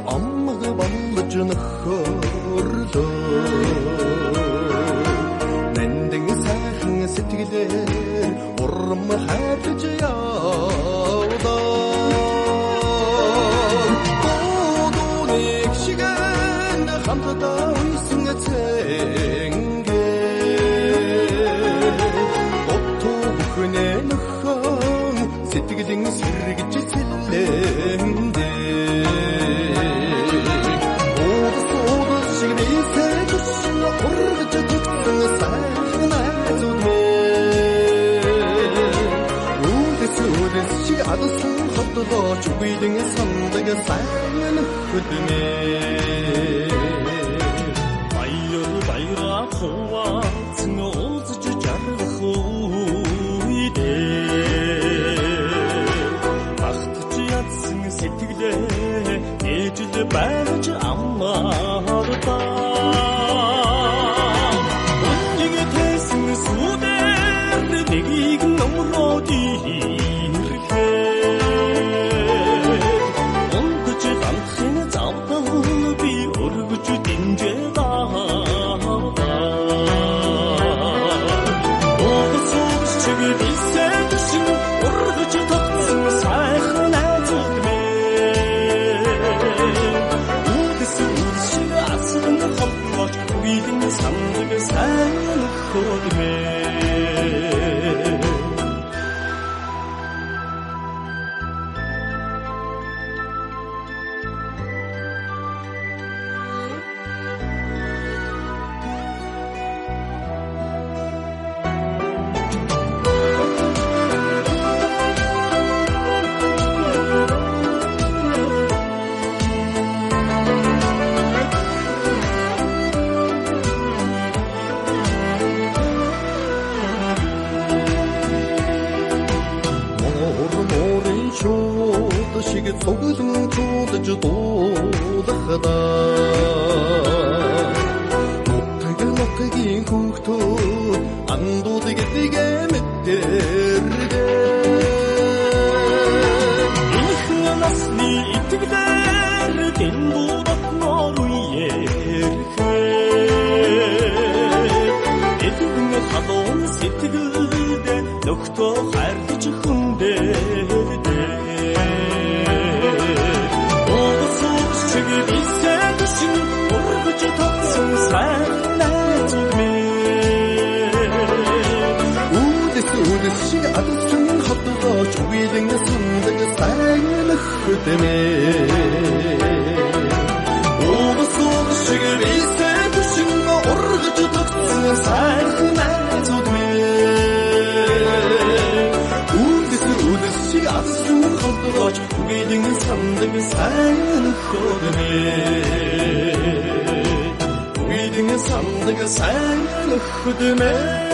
аммаг болж нөхөрлөө нандин сайхан сэтгэлээр урам хайрлаж явдаа бодоник шигэн хамтдаа үйсэн цэнгэ отто бүхнээ нөхөн сэтгэлийн сэргэж цэлэндэ 아두순 헛도도 주위등의 선덕의 삶은 흐드네 바이라 호와 승어즈 주자르후이데 박트지 않승 세티그데 예주드 바르지 암마르다 언니게 대승 수대 내기 이근 너무로디 소금 조드주 도다하다 못하게 국토 안도되게 되게 맺대르게 이흐나스니 이뜨기대르 겐도다 너루예 에드궁에 하던 세트그대 넉도 할리지 훈데 아두순 헛도도 주위등의 선덕의 삶은 흐드네 오버소드식을 이세 부신거 오르그주 덕승은 삶은 아조드네 우드식 아두순 헛도도 주위등의 선덕의 삶은 흐드네 주위등의 선덕의 삶은 흐드네